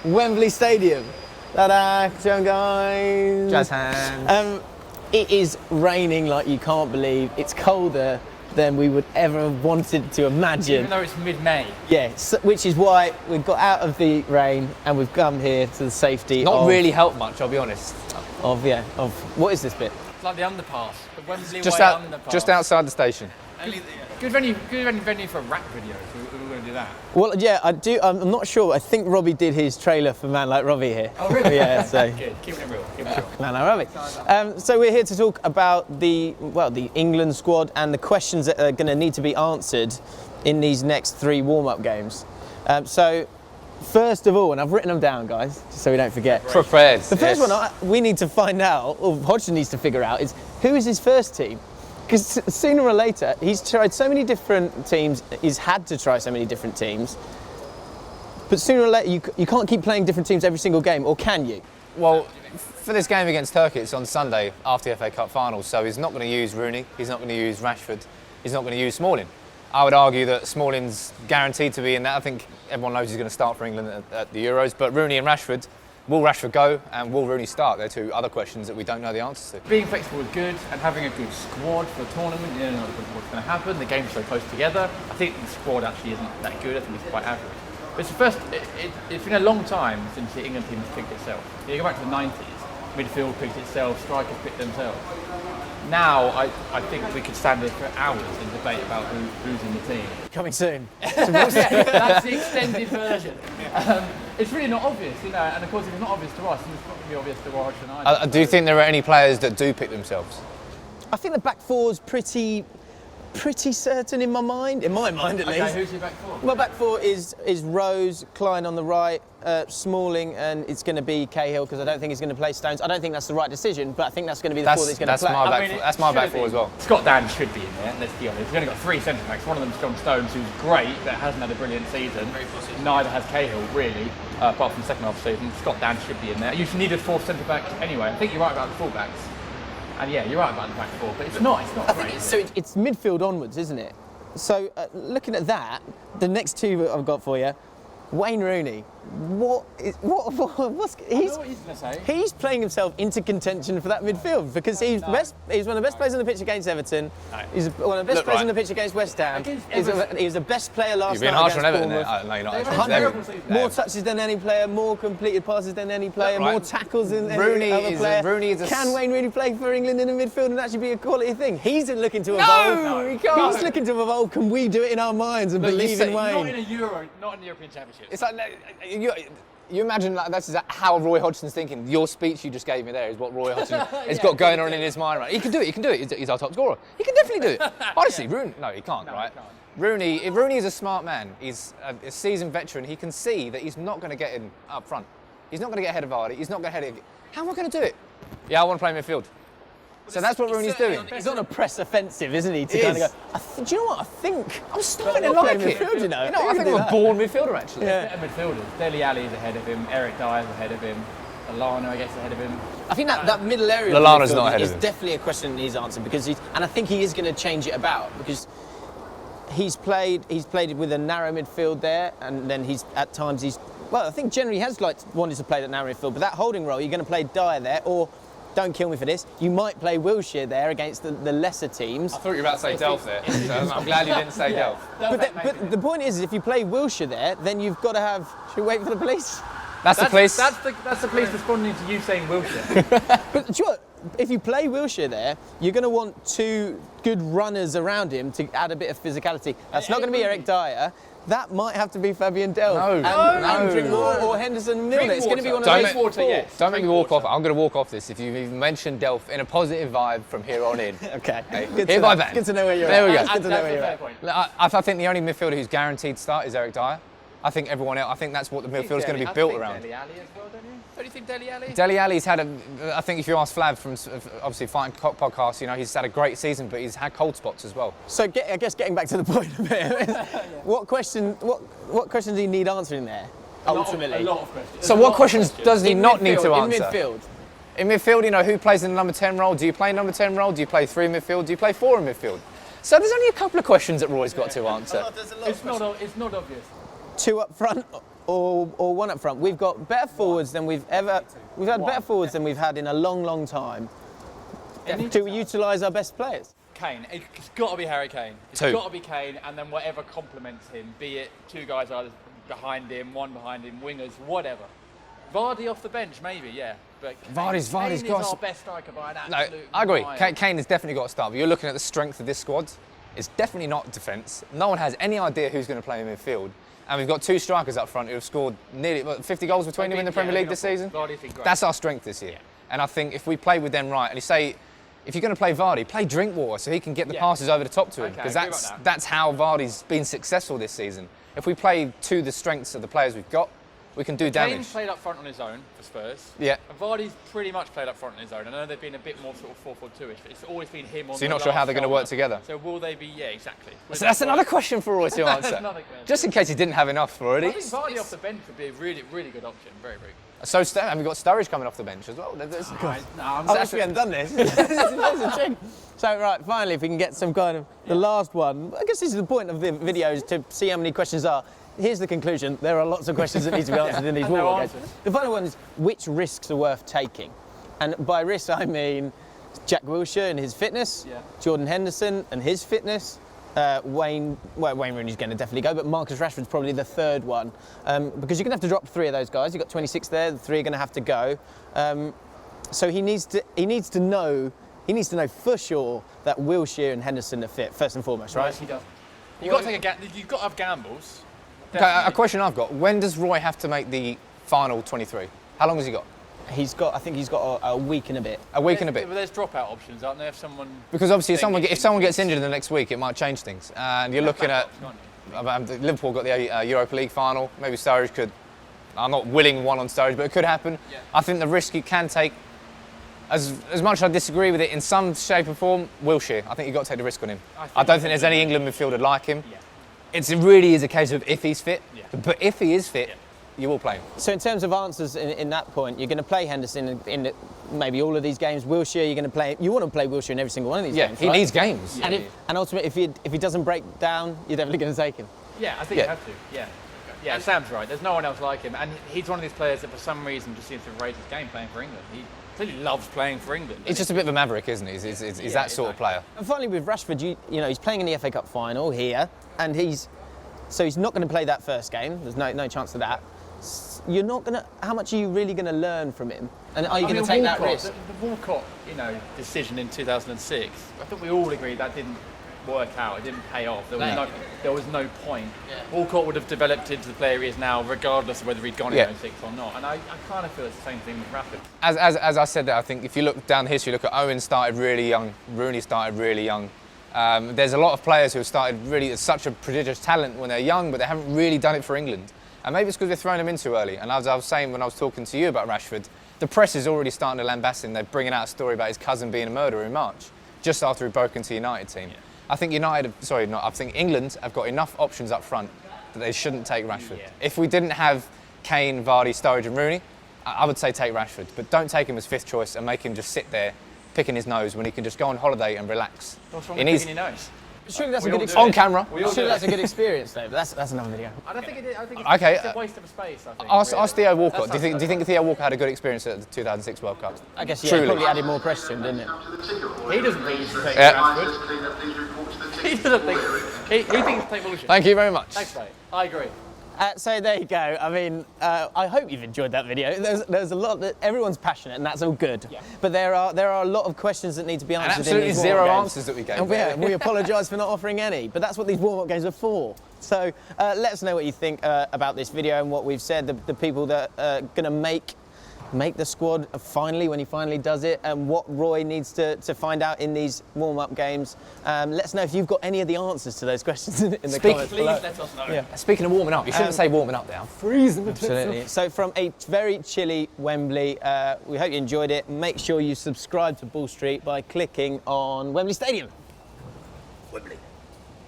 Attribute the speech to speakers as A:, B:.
A: Wembley Stadium. Ta-da, guys.
B: Jazz hands.
A: It is raining like you can't believe. It's colder than we would ever have wanted to imagine.
C: Even though it's mid-May.
A: Yes, which is why we've got out of the rain and we've come here to the safety
B: Not
A: of...
B: really helped much, I'll be honest.
A: Of what is this bit?
C: It's like the underpass, the Wembley
B: Just
C: Way
B: out,
C: underpass.
B: just outside the station.
C: Good venue for a rap video. We're going to do that.
A: Well, yeah, I do. I'm not sure. I think Robbie did his trailer for Man Like Robbie here.
C: Oh, really?
A: Yeah, so.
C: Good. Keep it real. Keep it real.
A: Man Like Robbie. So we're here to talk about the England squad and the questions that are going to need to be answered in these next 3 warm-up games. So, first of all, and I've written them down, guys, just so we don't forget.
B: Prepared.
A: The first one we need to find out, or Hodgson needs to figure out, is who is his first team? Because sooner or later, he's tried so many different teams, he's had to try so many different teams, but sooner or later you can't keep playing different teams every single game, or can you?
B: Well, for this game against Turkey, it's on Sunday after the FA Cup final, so he's not going to use Rooney, he's not going to use Rashford, he's not going to use Smalling. I would argue that Smalling's guaranteed to be in that. I think everyone knows he's going to start for England at the Euros, but Rooney and Rashford, will Rashford go and will Rooney start? They're 2 other questions that we don't know the answers to.
C: Being flexible is good, and having a good squad for the tournament, you don't know what's going to happen. The game's so close together. I think the squad actually isn't that good. I think it's quite average. But it's the first. It's been a long time since the England team has picked itself. You go back to the 90s, midfield picked itself, strikers picked themselves. Now, I think we could stand there for hours and debate about who's in the team.
A: Coming soon.
C: That's the extended version. It's really not obvious, you know, and of course if it's not obvious to us, it's not going to be obvious to Roy Hodgson either.
B: Do you think there are any players that do pick themselves?
A: I think the back four's pretty certain in my mind at least.
C: Okay, who's your back four?
A: My back four is Rose, Klein on the right, Smalling, and it's going to be Cahill because I don't think he's going to play Stones. I don't think that's the right decision, but I think that's going to be the four that he's going to play.
B: That's my back four as well.
C: Scott Dan should be in there, let's be honest. He's only got 3 centre backs. One of them's John Stones, who's great, but hasn't had a brilliant season. Neither has Cahill, really, apart from the second half of the season. Scott Dan should be in there. You needed 4th centre back anyway. I think you're right about the full backs. And yeah, you're right about the back four, but it's not great.
A: It's midfield onwards, isn't it? So looking at that, the next 2 that I've got for you, Wayne Rooney. What's
C: I know what he's going to say.
A: He's playing himself into contention for that midfield because he's one of the best players on the pitch against Everton.
C: No.
A: He's one of the best players on the pitch against West Ham. He's the best player last night
B: harsh
A: against
B: on Everton
A: Bournemouth.
B: there. No, you're not.
A: More touches than any player, more completed passes than any player, more tackles than any other player. Can Wayne Rooney play for England in the midfield and actually be a quality thing? He's looking to evolve.
C: No, he can't.
A: He's looking to evolve. Can we do it in our minds and believe in Wayne?
C: Not in a Euro, not in the European Championship.
B: It's like you imagine that's how Roy Hodgson's thinking. Your speech you just gave me there is what Roy Hodgson has got going on in his mind. Right, he can do it. He's our top scorer. He can definitely do it. Honestly, Rooney, no, he can't. Right, Rooney is a smart man. He's a seasoned veteran. He can see that he's not going to get in up front. He's not going to get ahead of Vardy. He's not going to head it. How am I going to do it? Yeah, I want to play midfield. So that's what Rooney's doing.
A: He's on a press offensive, isn't he? To kind of go, do you know what? I think
B: I'm starting to like it.
A: Midfield, you know?
B: I think I'm a born midfielder, actually.
C: Yeah. Better midfielders. Dele Alli's ahead of him. Eric Dyer's ahead of him. Lallana, I guess, ahead of him.
A: I think that middle area
B: Lallana's not ahead of him.
A: is definitely a question that needs answered because and I think he is going to change it about because he's played with a narrow midfield there, and then I think generally he has wanted to play that narrow midfield, but that holding role, you're going to play Dyer there, or don't kill me for this, you might play Wilshere there against the lesser teams.
B: I thought you were about to say Delph there, so I'm glad you didn't say Delph.
A: But the point is, if you play Wilshere there, then you've got to have. Should we wait for the police?
B: That's the police.
C: That's the police responding to you saying Wilshere.
A: But do you know what? If you play Wilshere there, you're going to want 2 good runners around him to add a bit of physicality. That's not going to be Eric Dyer. That might have to be Fabian Delph. Or Henderson Milner. It's going to be one of those four.
B: Don't make me walk off. I'm going to walk off this if you've even mentioned Delph in a positive vibe from here on in.
A: Okay.
B: Good to know.
A: Good to know where you're at.
B: There we go.
A: Good to know where you're at.
B: I think the only midfielder who's guaranteed to start is Eric Dyer. I think everyone else. I think that's what the midfield is going to be built around.
C: Dele Alli as well, don't you? Don't you think Dele Alli?
B: Dele Alli's had I think if you ask Flav from obviously Fighting Cock podcast, you know, he's had a great season, but he's had cold spots as well.
A: So I guess getting back to the point a bit, what questions do you need answering there? Ultimately,
C: a lot of questions.
B: So what questions does he not need to answer?
A: In midfield,
B: In midfield, you know, who plays in the number 10 role? Do you play number 10 role? Do you play 3 in midfield? Do you play 4 in midfield? So there's only a couple of questions that Roy's got to answer.
C: It's not obvious.
A: 2 up front, or one up front. We've got better forwards than we've had better forwards than we've had in a long, long time. To utilise our best players.
C: Kane. It's got to be Harry Kane. It's got to be Kane, and then whatever complements him, be it two guys either behind him, one behind him, wingers, whatever. Vardy off the bench, maybe, yeah. But
B: Vardy's
C: Kane is
B: got
C: our best striker by an
B: No,
C: absolute
B: I agree.
C: mile.
B: Kane has definitely got to start. But you're looking at the strength of this squad. It's definitely not defence. No one has any idea who's going to play in midfield. And we've got two strikers up front who have scored nearly 50 goals between them in the Premier League this season.
C: Vardy's been great.
B: That's our strength this year. And I think if we play with them right, and you say, if you're going to play Vardy, play Drinkwater so he can get the passes over the top to him. Because that's how Vardy's been successful this season. If we play to the strengths of the players we've got, we can do damage.
C: Kane's played up front on his own for Spurs.
B: Yeah.
C: And Vardy's pretty much played up front on his own. I know they've been a bit more sort of 4-4-2-ish, but it's always been him on the
B: So you're not sure how they're going to work together?
C: So will they be, yeah, exactly.
B: So that's another question for Roy to answer. Just in case he didn't have enough already.
C: I think Vardy off the bench would be a really, really good option. Very, very good.
B: So, and we've got Sturridge coming off the bench as well.
A: I wish we hadn't done this. This is a trick. So, right, finally, if we can get some kind of the last one. I guess this is the point of the videos, to see how many questions are. Here's the conclusion. There are lots of questions that need to be answered in these warm-up games. The final one is, which risks are worth taking? And by risks, I mean Jack Wilshere and his fitness, Jordan Henderson and his fitness, Wayne Rooney's going to definitely go, but Marcus Rashford's probably the third one, because you're going to have to drop three of those guys. You've got 26 there, the three are going to have to go. So he needs to know for sure that Wilshere and Henderson are fit, first and foremost, right?
C: He does. You've got to have gambles.
B: Okay, a question I've got. When does Roy have to make the final 23? How long has he got?
A: I think he's got a week and a bit.
B: A week and a bit.
C: But there's dropout options, aren't there? If someone...
B: Because obviously if someone gets injured in the next week, it might change things. And you're looking at... Liverpool got the Europa League final. Maybe Sturridge could... I'm not willing one on Sturridge, but it could happen. Yeah. I think the risk you can take, as much as I disagree with it in some shape or form, Wilshere. I think you've got to take the risk on him. I don't think there's any England midfielder like him. Yeah. It really is a case of if he's fit. Yeah. But if he is fit, you will play him. So
A: in terms of answers in that point, you're going to play Henderson in maybe all of these games. Wilshere, you're going to play. You want to play Wilshere in every single one of these games.
B: Yeah, he needs games.
A: Yeah. And ultimately, if he doesn't break down, you're definitely going to take him.
C: Yeah, I think you have to. Yeah. Yeah, Sam's right. There's no one else like him, and he's one of these players that for some reason just seems to have raised his game playing for England. He clearly loves playing for England.
B: He's just a bit of a maverick, isn't he? He's that sort of player.
A: And finally, with Rashford, you know, he's playing in the FA Cup final here, and he's not going to play that first game. There's no chance of that. You're not going to. How much are you really going to learn from him? And are you going to take that risk?
C: The Walcott, decision in 2006. I think we all agreed that didn't work out. It didn't pay off. There was no point. Yeah. Walcott would have developed into the player he is now, regardless of whether he'd gone in 06 or not. And I kind of feel it's the same thing with Rashford.
B: As I said, that I think if you look down the history, look at Owen started really young, Rooney started really young. There's a lot of players who have started really as such a prodigious talent when they're young, but they haven't really done it for England. And maybe it's because we're throwing them in too early. And as I was saying when I was talking to you about Rashford, the press is already starting to lambast him. They're bringing out a story about his cousin being a murderer in March, just after he broke into the United team. Yeah. I think I think England have got enough options up front that they shouldn't take Rashford. Yeah. If we didn't have Kane, Vardy, Sturridge and Rooney, I would say take Rashford. But don't take him as fifth choice and make him just sit there picking his nose when he can just go on holiday and relax.
C: What's wrong with picking your nose?
A: Surely that's a good experience.
B: On camera.
A: Surely that's a good experience, though. But that's another video.
C: I don't think it is. I think it's a waste of space. I think.
B: Ask Theo Walcott. Do you think Theo Walcott had a good experience at the 2006 World Cup?
A: I guess he probably added more pressure, didn't it?
C: He doesn't think he should take Rashford. He doesn't think. He thinks take Wilshere.
B: Thank you very much.
C: Thanks, mate. I agree.
A: So there you go. I mean, I hope you've enjoyed that video. There's a lot that everyone's passionate, and that's all good. Yeah. But there are a lot of questions that need to be answered. And
B: absolutely zero answers that we gave.
A: And we apologise for not offering any. But that's what these warm-up games are for. So let us know what you think about this video and what we've said. The people that are going to make the squad finally when he finally does it, and what Roy needs to find out in these warm-up games. Let us know if you've got any of the answers to those questions in the comments below.
C: Please let us know.
B: Yeah. Speaking of warming up, you shouldn't say warming up now.
A: Freezing. Absolutely. So from a very chilly Wembley, we hope you enjoyed it. Make sure you subscribe to Bull Street by clicking on Wembley Stadium. Wembley.